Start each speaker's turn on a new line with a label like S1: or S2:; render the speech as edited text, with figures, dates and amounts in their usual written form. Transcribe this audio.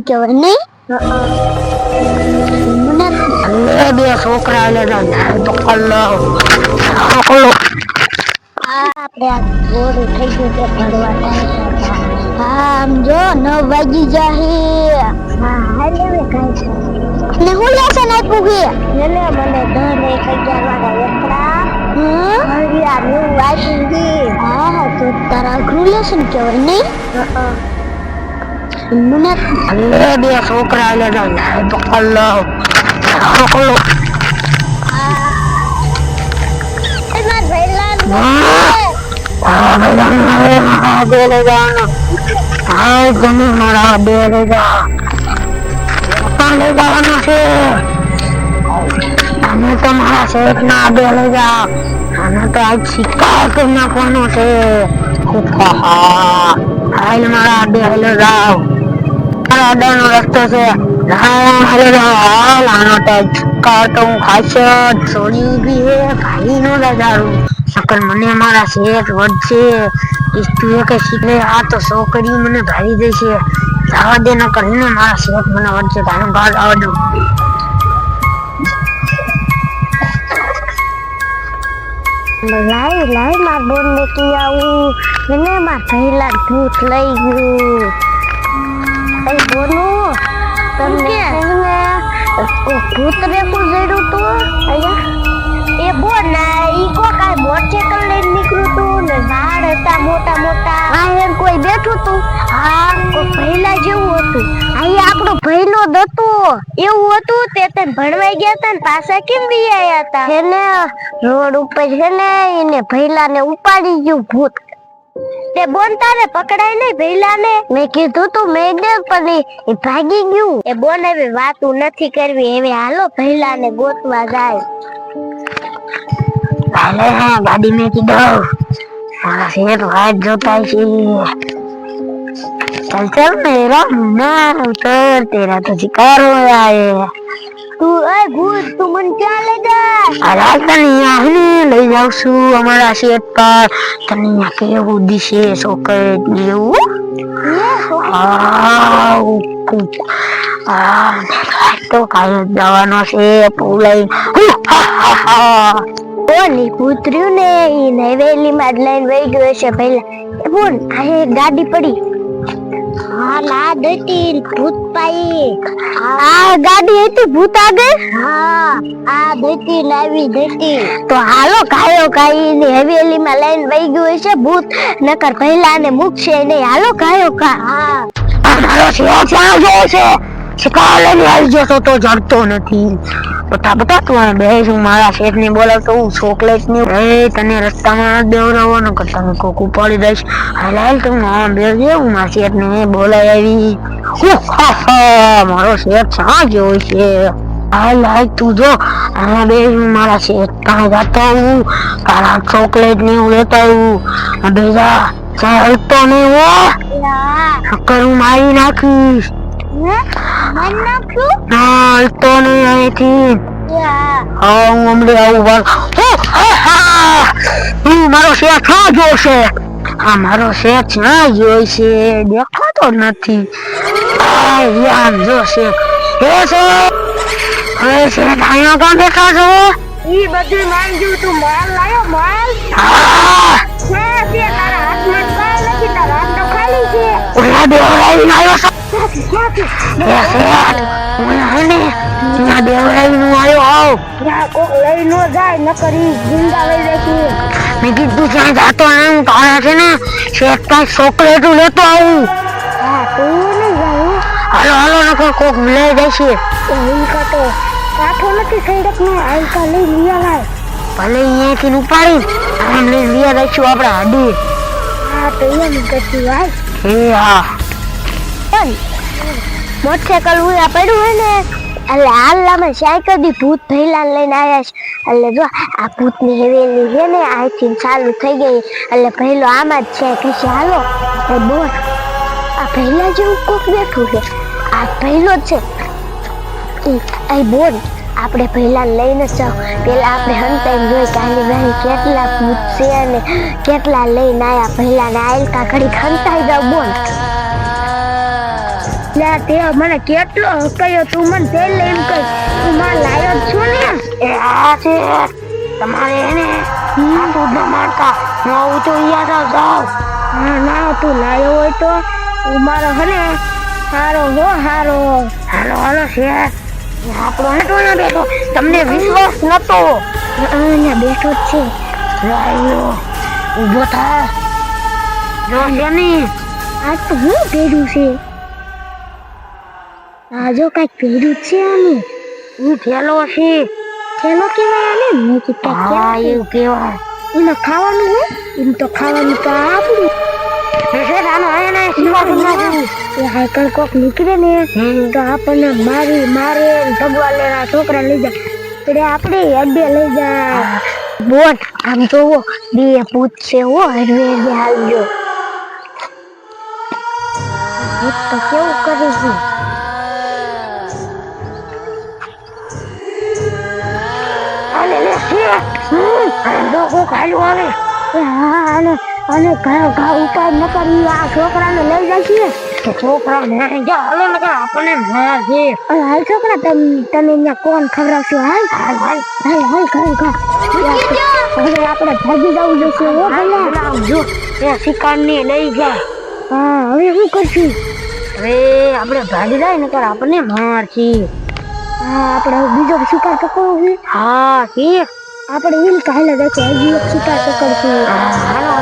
S1: કહેવાય નહીં. મને બે છોકરા લેતા તો કલ્લો આપણે આ ગોળું થઈ ગયું કે ભરવા ટાઈમ. આમ જો 9 વાગી જાહે. હા હાલે હવે કાઈ છે ને હું લેસન આપ્યું કે એટલે મને 10:11 વાળા એકડા હરિયા નું વાંચી. હા તો તારા અઘરું લેસન કહેવાય નહીં. મને બે છોકરા લેતા તો કલ્લો તમારા શેઠ ના બે લઈ જાઓ. આને તો આજ શિકાર કરી નાખવાનો છે. હાલ મારા બે લઈ જાઓ. અડાનો રસ્તો છે. આનો તો કાટો ખાશે સોની બી હે ભાઈ નો દાદારું નકર મને મારા શેઠ વધશે. ઇસ્તુએ કે શીખલે આ તો છોકરી મને ભારી દેશે. જવા દે નકર ને મારા શેઠ મને વધશે. તારું ઘર આવડું લાઈ લાઈ માર બોન ને કી આવું એને માર થઈલા ભૂત લઈ ગયું. એ બોનો તમને ને ભૂત રે કો જડ્યું તો અયા એ બોન ના ઈ કો કાઈ મોટરસાઇકલ લઈને નીકળ્યું તું ને ઝાડ હતા મોટા મોટા. હા એમ કોઈ બેઠું તું. હા કોઈ ભઈલા જેવું હતું. આ આપણો ભઈલો દતો એવું હતું. તે ભણવાઈ ગયા હતા ને પાછા કેમ બી આયા હતા. એને રોડ ઉપર છે ને એને ભઈલા ને ઉપાડી ગયું ભૂત. તે બોન તારે પકડાય નહીં ભઈલા ને. મેં કીધું તું મેડમ પણ એ ભાગી ગયું. એ બોન હવે વાતું નથી કરવી. હવે હાલો ભઈલા ને ગોતવા જાય. હાલે હા ગાડી में કીધો મારા શેઠ વાટ જોતા છે. चल चल मेरा मुन्ना उतर तेरा तो शिकार हो रहा है. તું એ ભૂત તું મને ક્યાં લઈ જા. અરે તનિયા હને લઈ જાઉં છું અમારા શેઠ પર. તનિયા કેવું દિશે છોકરી જેવું. તો કાલે જવાનો છે પુલાઈ. ઓલી પુત્ર્યું ને ઈ નવેલી માં લઈને વઈ ગયો છે પહેલા. એ બોલ આ ગાડી પડી. હા ના દતી ભૂત પાઈ. આ ગાડી હતી ભૂત આ ગઈ. હા આ દતી લાવી દતી. તો હાલો કાયો કાઈ ને હવેલી માં લઈને વઈ ગયો છે ભૂત. નકર પહેલા ને મૂકશે નહીં. હાલો કાયો કા. હા મારો શેઠ ક્યાં ગયો છે. શિકાર લઈને આવી જતો તો જડતો નથી. બટા બટા તું બેસ. હું મારા શેઠ ને બોલાવતો હું ચોકલેટ ની તને રસ્તામાં દેવરાવો ન કરતા મેં કોક ઉપાડી દઈશ. હાલ તું બેસજે. હું મારા શેઠ ને બોલાવી આવી. મારો શેઠ શા જોઈ છે. હાલ હાલ તું જો અહીંયા બે. હું મારા શેઠ ત્યાં જતો હું તારા ચોકલેટ ને હું લેતા હું બેજા ચાલતો નહીં હો. નકર હું મારી નાખીશ. તો નહીં અહીંથી. હા હું હમણાં આવું મારો શેઠ ક્યાં જોશે. હા મારો શેઠ ક્યાં જોઈ છે દેખાતો નથી. જોશે શેઠ અહીંયા ક્યાં દેખા છો. ઈ બધું માંગ્યું તું માલ લાયો માલ. હા તારા હાથમાં કાઈ નથી. તારા હાથ તો ખાલી છે. ઓલા દેવરાઈ લાયો છો. ચોકલેટ લેતો આવું. હાલો હાલો નકર કોક લઈ જશે. કાઠો નથી સૈડક નો આલકા લઈ લીયા લાય. ભલે અહીંયાથી ઉપાડી આમ લઈ લીયા દઈશું આપણે હાડી. હા તો એમ કરતી ભાઈ. એ હા મોટરસાઇકલ ઉયા પડ્યું હોય ને એટલે હાલમાં સાયકલ દી ભૂત ભઈલા લઈને આવ્યા છે. એટલે જો આ ભૂતની હવેલી છે ને આથી ચાલુ થઈ ગઈ. એટલે ભઈલો આમાં જ છે કે હાલો એ બોલ આ ભઈલા જેવું કોક બેઠું છે. આ ભઈલો જ છે. એ બોલ આપણે ભઈલા લઈને જાવ. પેલા આપણે હંતાઈને જોઈ કાલી ભાઈ કેટલા ભૂત છે અને કેટલા લઈને આયા ભઈલા ને આયલકા ઘડી હંતાઈ જાવ બોલ. લે તે મને કેટલો કહ્યો તું મને તેલ એમ કહી તું માર લાયો જ છું ને
S2: એ આ છે તમારે એને આટલું ન મારતા હું તો યાદ જાવ.
S1: હા ના તું લાયો હોય તો તું મારો હને હારો હો હારો.
S2: હાલો હાલો શેઠ આપણો હેઠો ના બેઠો તમને વિશ્વાસ નતો.
S1: અહીંયા બેઠો જ છે.
S2: લાયો ઊભો થા જો શેની
S1: આ તો હું પહેર્યું છે આ જો કઈક પહેર્યું છે આને
S2: ઈ થેલો છે.
S1: ચલો કેવાય આને હું કીધું
S2: હા એવું કેવાય.
S1: એમાં ખાવાનું હે એમ તો ખાવાનું તો આપણું
S2: શેઠ આનો હે ને વિશ્વાસ ના જેવું.
S1: એ હાઈકર કોક નીકળે ને તો આપણને મારે ભગવાન લેના છોકરા લઈ જાય એટલે આપણે અડે લઈ જાય. બોટ આમ જોવો બે પૂત છે હો હરવે હાલજો. ભૂત તો કેવું કરે છે.
S2: આલે લે શેઠ જો કોક હાલ્યું આવે.
S1: હા અને ઘા ઉપાય ન કરી આ છોકરાને લઈ જાય છે.
S2: છોકરા ને જા હાલો ને આપણને માર છે.
S1: હાલ છોકરા તમે અહીંયા કોણ ખવડાવશો હાલ
S2: હાલ હાલ
S1: હવે આપણે ભાગી જવું જોઈશે હો ભલા.
S2: જો એ શિકાર ને લઈ જાય.
S1: હા હવે શું કરશું.
S2: હવે આપણે ભાગી જાય ને ત્યારે આપણને માર છે.
S1: હા આપણે હવે બીજો શિકાર પકડવો છે.
S2: હા કે
S1: આપણે એમ કાલે હજી એક શિકાર પકડશું.
S2: હાલો